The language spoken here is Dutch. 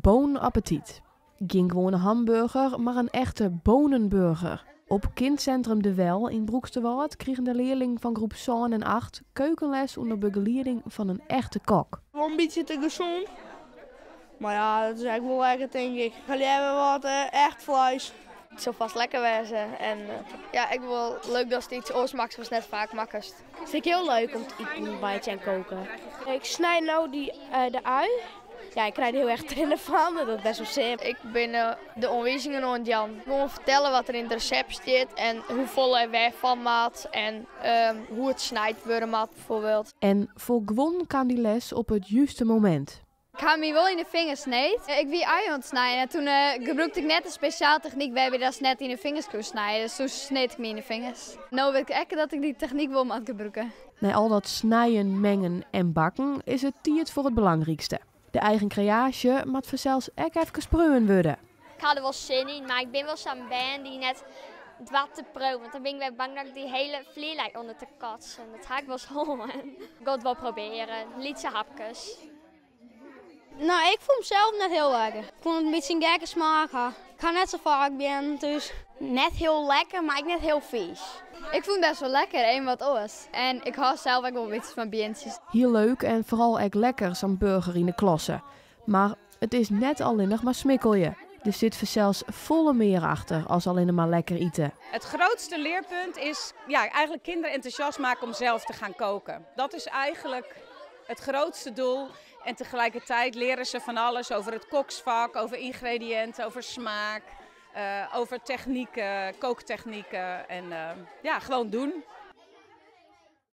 bon appetit. Geen gewone hamburger, maar een echte bonenburger. Op kindcentrum De Wel in Broeksterwaard kregen de leerlingen van groep 7 en 8 keukenles onder begeleiding van een echte kok. Wel een beetje te gezond. Maar ja, dat is eigenlijk wel lekker, denk ik. Jullie hebben wat echt vlees. Het zal vast lekker wezen. En ja, ik wil wel leuk dat het iets oorsmaakt zoals net vaak makkest. Vind ik heel leuk om te eten bij het koken. Ik snij nou de ui. Ja, ik krijg er heel erg trillen van. Dat is best wel simpel. Ik ben de onwijzingen aan Jan. Gewoon vertellen wat er in het recept staat en hoeveel er weg van maat en hoe het snijdt worden maat bijvoorbeeld. En voor Gwon kan die les op het juiste moment. Ik ga me wel in de vingers snijden. Ik wie ui aan het snijden en toen gebruikte ik net een speciale techniek waarbij je dat net in de vingers kon snijden. Dus toen sneed ik me in de vingers. Nou weet ik echt dat ik die techniek wil aan het gebruiken. Na al dat snijden, mengen en bakken is het tiert voor het belangrijkste. De eigen creatie moet vanzelfs ook even gespreuen worden. Ik had er wel zin in, maar ik ben wel zo'n band die net wat te proeven. Want dan ben ik weer bang dat ik die hele vleerlijn onder te kotsen. Dat ga ik wel zo. Ik wil het wel proberen. Lietse hapjes. Nou, ik vond hem zelf net heel lekker. Ik vond het een beetje een gekke smaak. Ik ga net zo vaak ben, dus... Net heel lekker, maar ik net heel vies. Ik vond het best wel lekker, een wat oors. En ik hou zelf ook wel een beetje van bientjes. Heel leuk en vooral ook lekker zo'n burger in de klasse. Maar het is net alleen nog maar smikkelje. Er zit zelfs volle meer achter als alleen maar lekker eten. Het grootste leerpunt is eigenlijk kinderen enthousiast maken om zelf te gaan koken. Dat is eigenlijk het grootste doel. En tegelijkertijd leren ze van alles over het koksvak, over ingrediënten, over smaak, over technieken, kooktechnieken en gewoon doen.